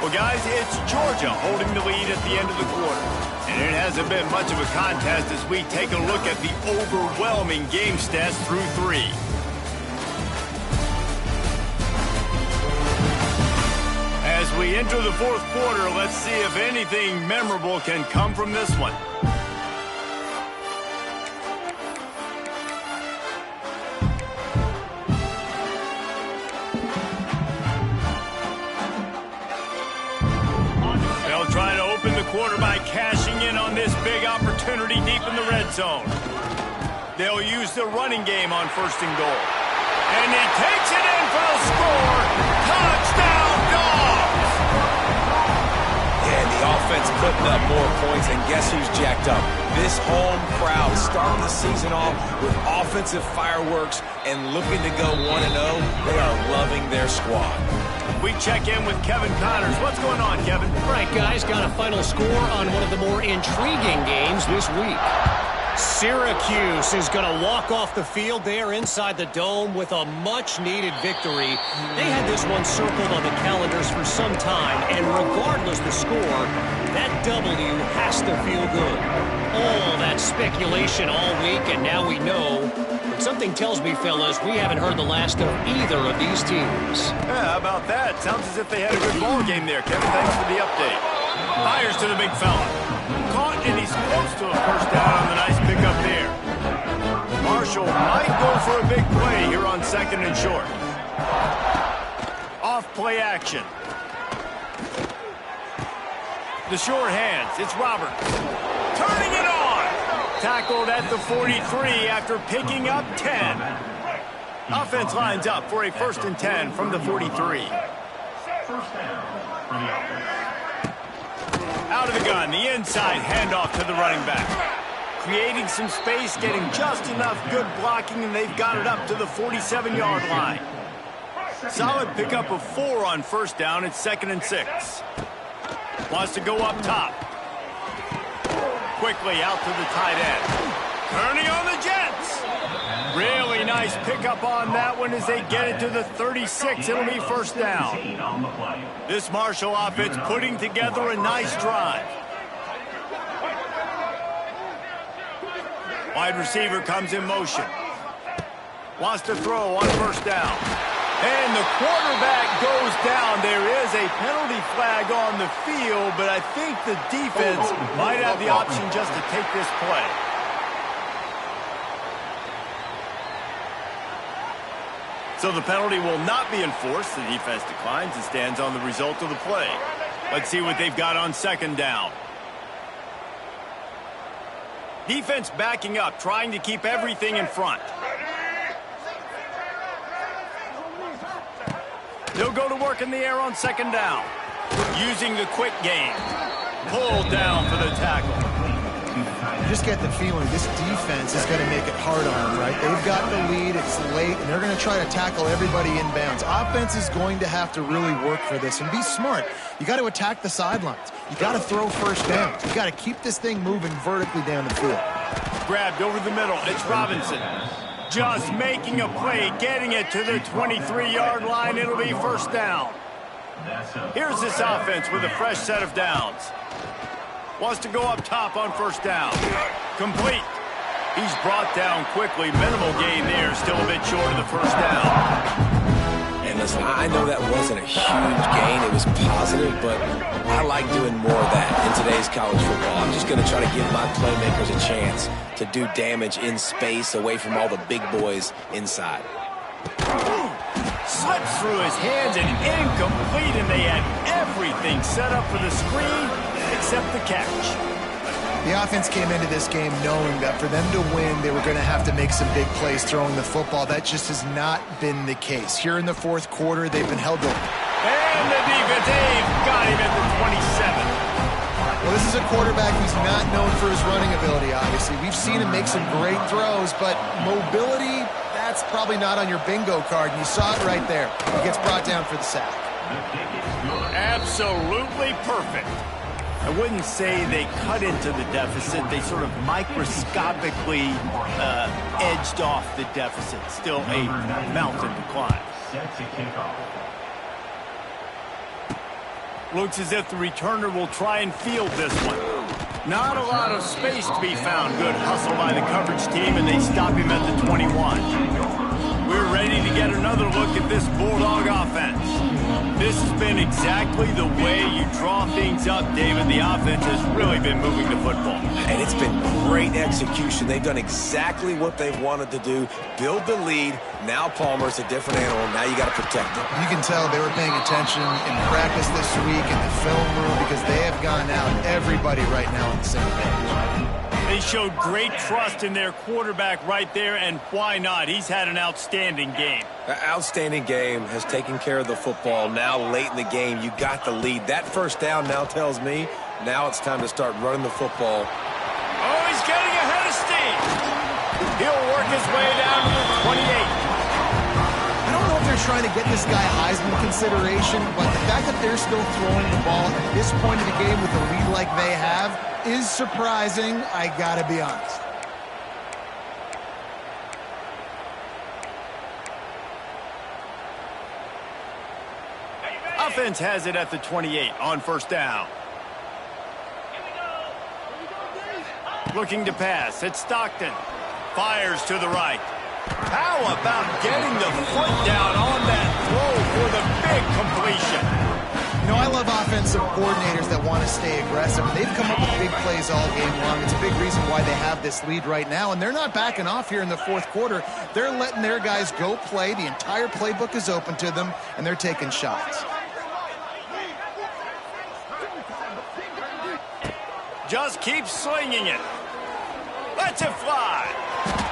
Well, guys, it's Georgia holding the lead at the end of the quarter. And it hasn't been much of a contest as we take a look at the overwhelming game stats through 3. As we enter the fourth quarter, let's see if anything memorable can come from this one. They'll try to open the quarter by cashing in on this big opportunity deep in the red zone. They'll use the running game on first and goal. And he takes it in for the score. Touchdown, Dogs! Yeah, the offense putting up more points, and guess who's jacked up? This home crowd starting the season off with offensive fireworks and looking to go 1-0. They are loving their squad. We check in with Kevin Connors. What's going on, Kevin? All right, guys, got a final score on one of the more intriguing games this week. Syracuse is going to walk off the field there inside the Dome with a much-needed victory. They had this one circled on the calendars for some time, and regardless the score, that W has to feel good. All that speculation all week, and now we know. But something tells me, fellas, we haven't heard the last of either of these teams. Yeah, how about that? Sounds as if they had a good ball game there, Kevin. Thanks for the update. Fires to the big fella. Caught, and he's close to a first down on the nice pickup there. Marshall might go for a big play here on second and short. Off play action. The short hands. It's Roberts. Turning it on. Tackled at the 43 after picking up 10. Offense lines up for a first and 10 from the 43. First down for the offense. Out of the gun, the inside handoff to the running back. Creating some space, getting just enough good blocking, and they've got it up to the 47-yard line. Solid pickup of 4 on first down. It's second and 6. Wants to go up top. Quickly out to the tight end. Turning on the Jets. Really nice pickup on that one as they get it to the 36. It'll be first down. This Marshall offense putting together a nice drive. Wide receiver comes in motion. Wants to throw on first down. And the quarterback goes down. There is a penalty flag on the field, but I think the defense might have the option just to take this play. So the penalty will not be enforced. The defense declines and stands on the result of the play. Let's see what they've got on second down. Defense backing up, trying to keep everything in front. They'll go to work in the air on second down. Using the quick game. Pulled down for the tackle. You just get the feeling this defense is going to make it hard on them, right? They've got the lead, it's late, and they're going to try to tackle everybody inbounds. Offense is going to have to really work for this and be smart. You got to attack the sidelines. You got to throw first downs. You got to keep this thing moving vertically down the field. Grabbed over the middle. It's Robinson. Just making a play, getting it to the 23-yard line. It'll be first down. Here's this offense with a fresh set of downs. Wants to go up top on first down. Complete. He's brought down quickly. Minimal gain there. Still a bit short of the first down. And listen, I know that wasn't a huge gain. It was positive, but I like doing more of that in today's college football. I'm just going to try to give my playmakers a chance to do damage in space away from all the big boys inside. Slips through his hands and incomplete, and they had everything set up for the screen except the catch. The offense came into this game knowing that for them to win, they were going to have to make some big plays throwing the football. That just has not been the case. Here in the fourth quarter, they've been held up. And the defense, they've got him at the 27. Well, this is a quarterback who's not known for his running ability, obviously. We've seen him make some great throws, but mobility, that's probably not on your bingo card, and you saw it right there. He gets brought down for the sack. Absolutely perfect. I wouldn't say they cut into the deficit. They sort of microscopically edged off the deficit. Still a mountain to climb. Set to kickoff. Looks as if the returner will try and field this one. Not a lot of space to be found. Good hustle by the coverage team, and they stop him at the 21. We're ready to get another look at this Bulldog offense. This has been exactly the way you draw things up, David. The offense has really been moving the football. And it's been great execution. They've done exactly what they've wanted to do. Build the lead. Now Palmer's a different animal. Now you got to protect him. You can tell they were paying attention in practice this week in the film room because they have gone out, everybody right now on the same page. They showed great trust in their quarterback right there, and why not? He's had an outstanding game. Outstanding game, has taken care of the football. Now late in the game, you got the lead. That first down now tells me now it's time to start running the football. Oh, he's getting ahead of steam. He'll work his way down to the 28. I don't know if they're trying to get this guy Heisman consideration, but the fact that they're still throwing the ball at this point of the game with a lead like they have is surprising, I gotta be honest. Offense has it at the 28 on first down. Looking to pass. It's Stockton. Fires to the right. How about getting the foot down on that throw for the big completion? You know, I love offensive coordinators that want to stay aggressive. They've come up with big plays all game long. It's a big reason why they have this lead right now, and they're not backing off here in the fourth quarter. They're letting their guys go play. The entire playbook is open to them, and they're taking shots. Just keep slinging it. Lets it fly.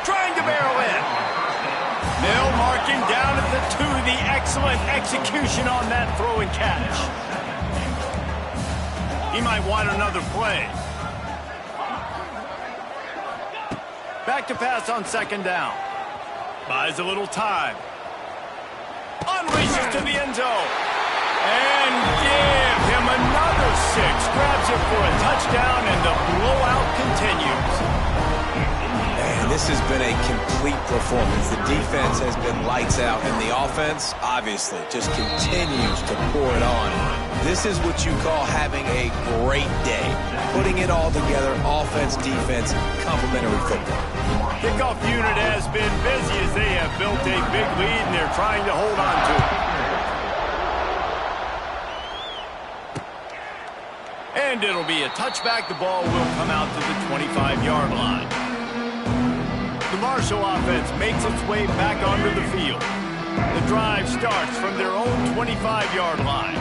Trying to barrel in. They'll mark him down at the 2. The excellent execution on that throw and catch. He might want another play. Back to pass on second down. Buys a little time. Unleashes to the end zone. And give him another 6. Grabs it for a touchdown, and the blowout continues. And this has been a complete performance. The defense has been lights out, and the offense, obviously, just continues to pour it on. This is what you call having a great day. Putting it all together, offense, defense, complementary football. Kickoff unit has been busy as they have built a big lead, and they're trying to hold on to it. And it'll be a touchback. The ball will come out to the 25-yard line. The Marshall offense makes its way back onto the field. The drive starts from their own 25-yard line.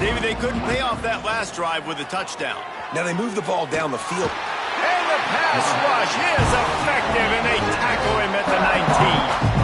David, they couldn't pay off that last drive with a touchdown. Now they move the ball down the field. And the pass rush is effective, and they tackle him at the 19.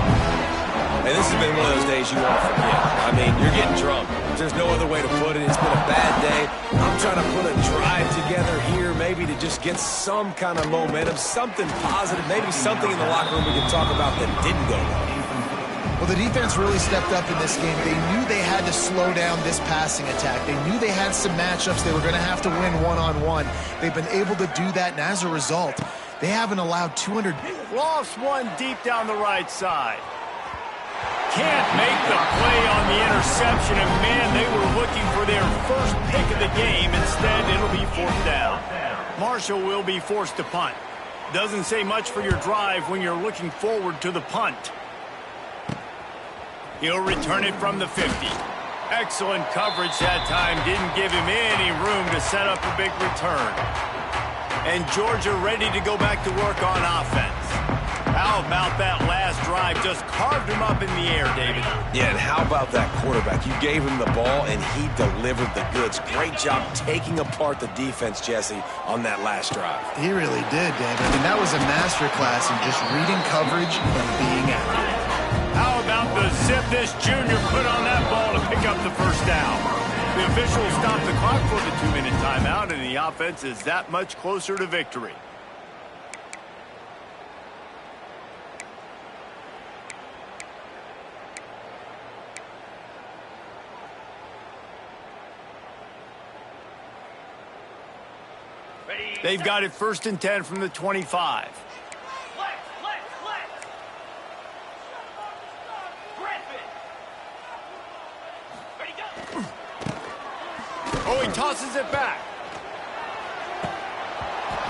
And this has been one of those days you won't forget. I mean, you're getting drunk. There's no other way to put it. It's been a bad day. I'm trying to put a drive together here maybe to just get some kind of momentum, something positive, maybe something in the locker room we can talk about that didn't go well. Well, the defense really stepped up in this game. They knew they had to slow down this passing attack. They knew they had some matchups they were going to have to win one-on-one. They've been able to do that, and as a result, they haven't allowed 200. Lost one deep down the right side. Can't make the play on the interception, and man, they were looking for their first pick of the game. Instead, it'll be fourth down. Marshall will be forced to punt. Doesn't say much for your drive when you're looking forward to the punt. He'll return it from the 50. Excellent coverage that time. Didn't give him any room to set up a big return. And Georgia ready to go back to work on offense. How about that last drive? Just carved him up in the air, David. Yeah, and how about that quarterback? You gave him the ball, and he delivered the goods. Great job taking apart the defense, Jesse, on that last drive. He really did, David. I mean, that was a masterclass in just reading coverage and being accurate. How about the zip this junior put on that ball to pick up the first down? The officials stopped the clock for the 2-minute timeout, and the offense is that much closer to victory. They've got it 1st and 10 from the 25. Oh, he tosses it back.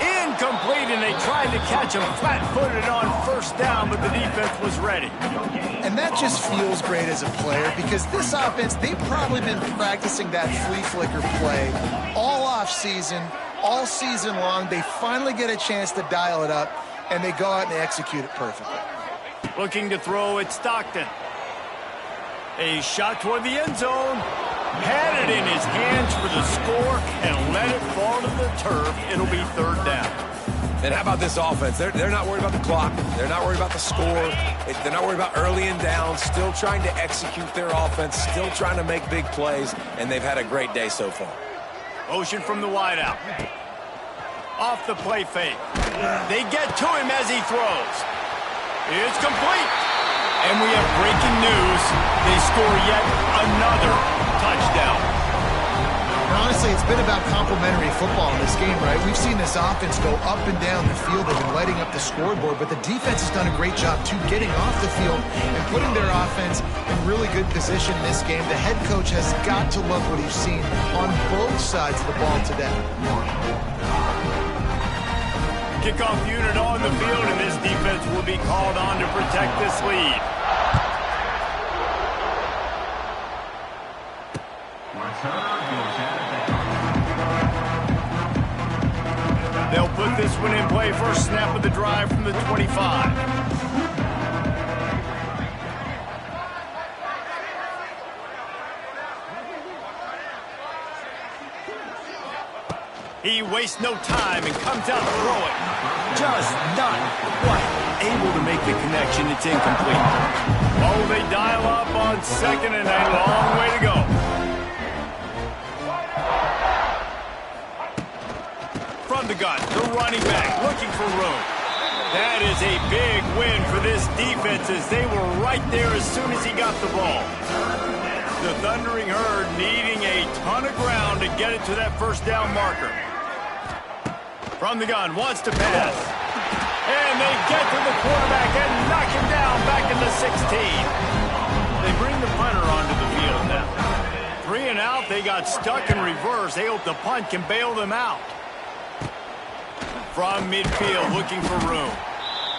Incomplete, and they tried to catch him flat-footed on 1st down, but the defense was ready. And that just feels great as a player because this offense, they've probably been practicing that flea flicker play all off season, all season long. They finally get a chance to dial it up, and they go out and they execute it perfectly. Looking to throw at Stockton. A shot toward the end zone. Had it in his hands for the score and let it fall to the turf. It'll be 3rd down. And how about this offense? They're not worried about the clock. They're not worried about the score. They're not worried about early and down. Still trying to execute their offense. Still trying to make big plays. And they've had a great day so far. Motion from the wideout. Off the play fake. They get to him as he throws. It's complete. And we have breaking news. They score yet another touchdown. And honestly, it's been about complementary football in this game, right? We've seen this offense go up and down the field. They've been lighting up the scoreboard, but the defense has done a great job, too, getting off the field and putting their offense in really good position in this game. The head coach has got to love what he's seen on both sides of the ball today. Kickoff unit on the field, and this defense will be called on to protect this lead. They'll put this one in play. First snap of the drive from the 25. He wastes no time and comes out throwing. Just not quite able to make the connection. It's incomplete. Oh, they dial up on 2nd and a long way to go. From the gun, the running back looking for room. That is a big win for this defense as they were right there as soon as he got the ball. The Thundering Herd needing a ton of ground to get it to that 1st down marker. From the gun, wants to pass. And they get to the quarterback and knock him down back at the 16. They bring the punter onto the field now. 3 and out, they got stuck in reverse. They hope the punt can bail them out. From midfield, looking for room.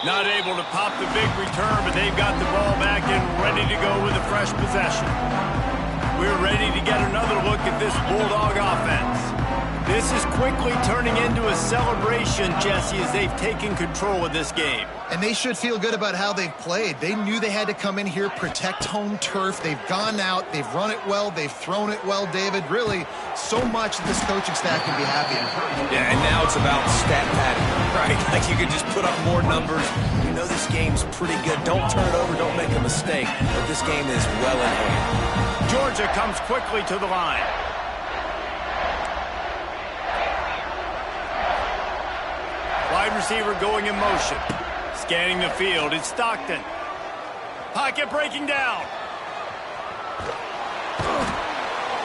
Not able to pop the big return, but they've got the ball back and ready to go with a fresh possession. We're ready to get another look at this Bulldog offense. This is quickly turning into a celebration, Jesse, as they've taken control of this game. And they should feel good about how they've played. They knew they had to come in here, protect home turf. They've gone out, they've run it well, they've thrown it well, David. Really, so much that this coaching staff can be happy about. Yeah, and now it's about stat padding, right? Like you could just put up more numbers. You know this game's pretty good. Don't turn it over, don't make a mistake. But this game is well in hand. Georgia comes quickly to the line. Wide receiver going in motion. Scanning the field, it's Stockton. Pocket breaking down.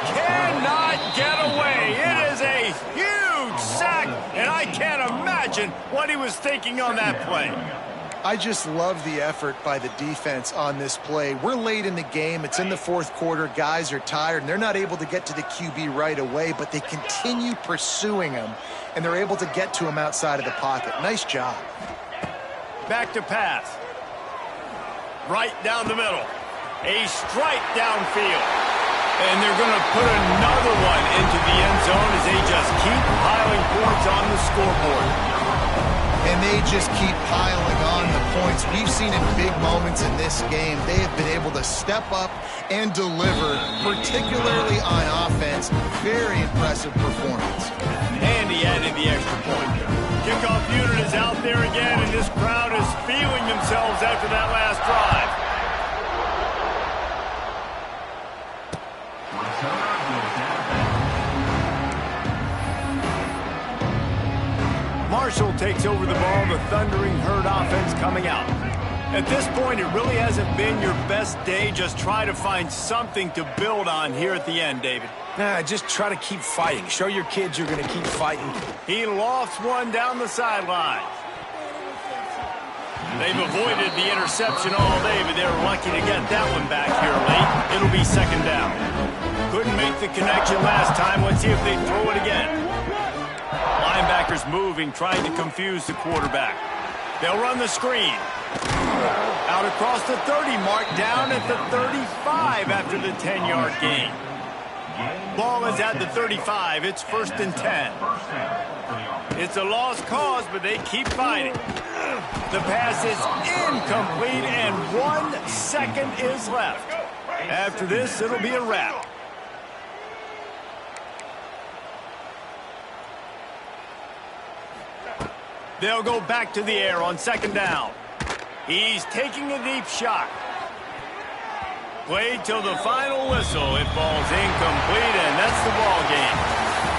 Cannot get away. It is a huge sack, and I can't imagine what he was thinking on that play. I just love the effort by the defense on this play. We're late in the game. It's in the 4th quarter. Guys are tired, and they're not able to get to the QB right away, but they continue pursuing him, and they're able to get to him outside of the pocket. Nice job. Back to pass. Right down the middle. A strike downfield. And they're going to put another one into the end zone as they just keep piling points on the scoreboard. And they just keep piling on the points. We've seen in big moments in this game, they have been able to step up and deliver, particularly on offense. Very impressive performance. And he added the extra point. Kickoff unit is out there again, and this crowd is feeling themselves after that last drive. takes over the ball. The Thundering Herd offense coming out. At this point, it really hasn't been your best day. Just try to find something to build on here at the end, David. Nah, just try to keep fighting. Show your kids you're going to keep fighting. He lofts one down the sideline. They've avoided the interception all day, but they were lucky to get that one back here late. It'll be second down. Couldn't make the connection last time. Let's see if they throw it again. Linebackers moving, trying to confuse the quarterback. They'll run the screen. Out across the 30 mark, down at the 35 after the 10-yard gain. Ball is at the 35. It's 1st and 10. It's a lost cause, but they keep fighting. The pass is incomplete, and 1 second is left. After this, it'll be a wrap. They'll go back to the air on 2nd down. He's taking a deep shot. Played till the final whistle. It falls incomplete, and that's the ball game.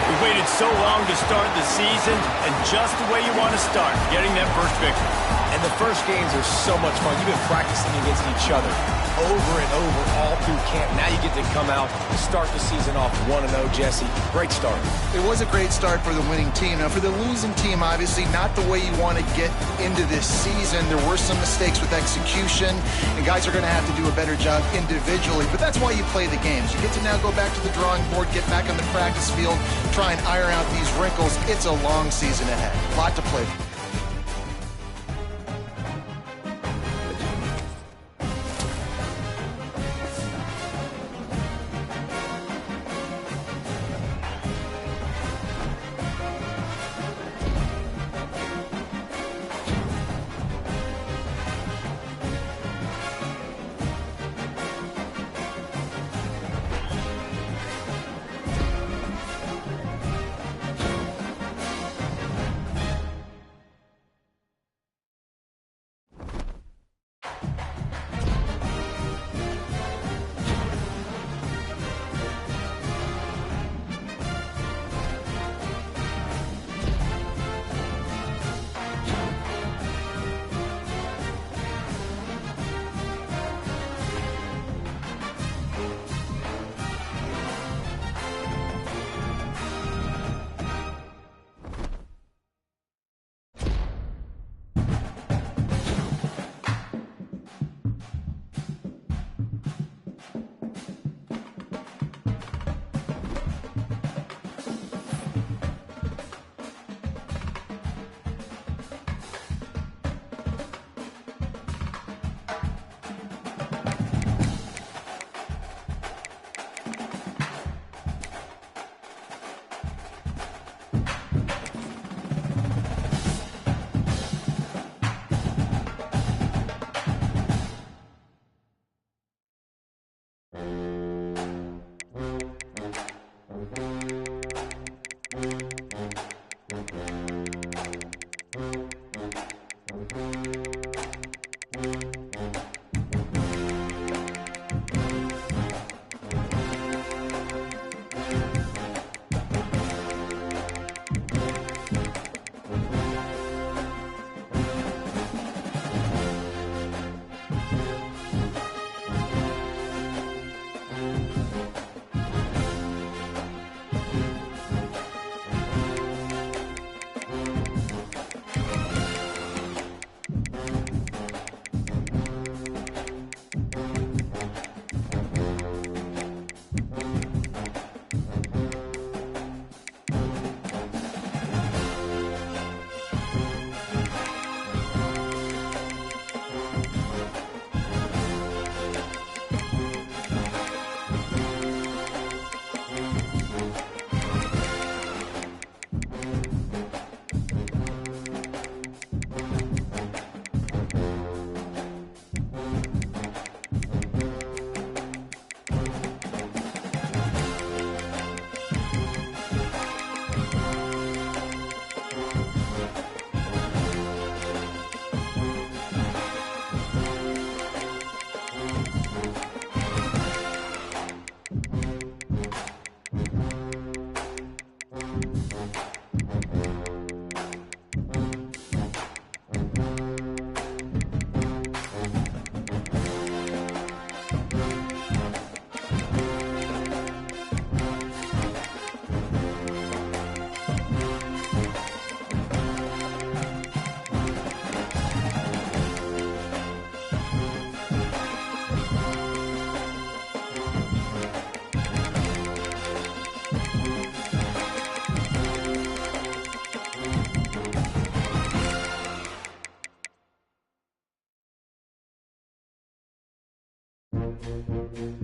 We waited so long to start the season, and just the way you want to start, getting that first victory. And the first games are so much fun. You've been practicing against each other over and over all through camp. Now you get to come out and start the season off 1-0, Jesse. Great start. It was a great start for the winning team. Now, for the losing team, obviously not the way you want to get into this season. There were some mistakes with execution, and guys are going to have to do a better job individually. But that's why you play the games. You get to now go back to the drawing board, get back on the practice field, try and iron out these wrinkles. It's a long season ahead. A lot to play for. it.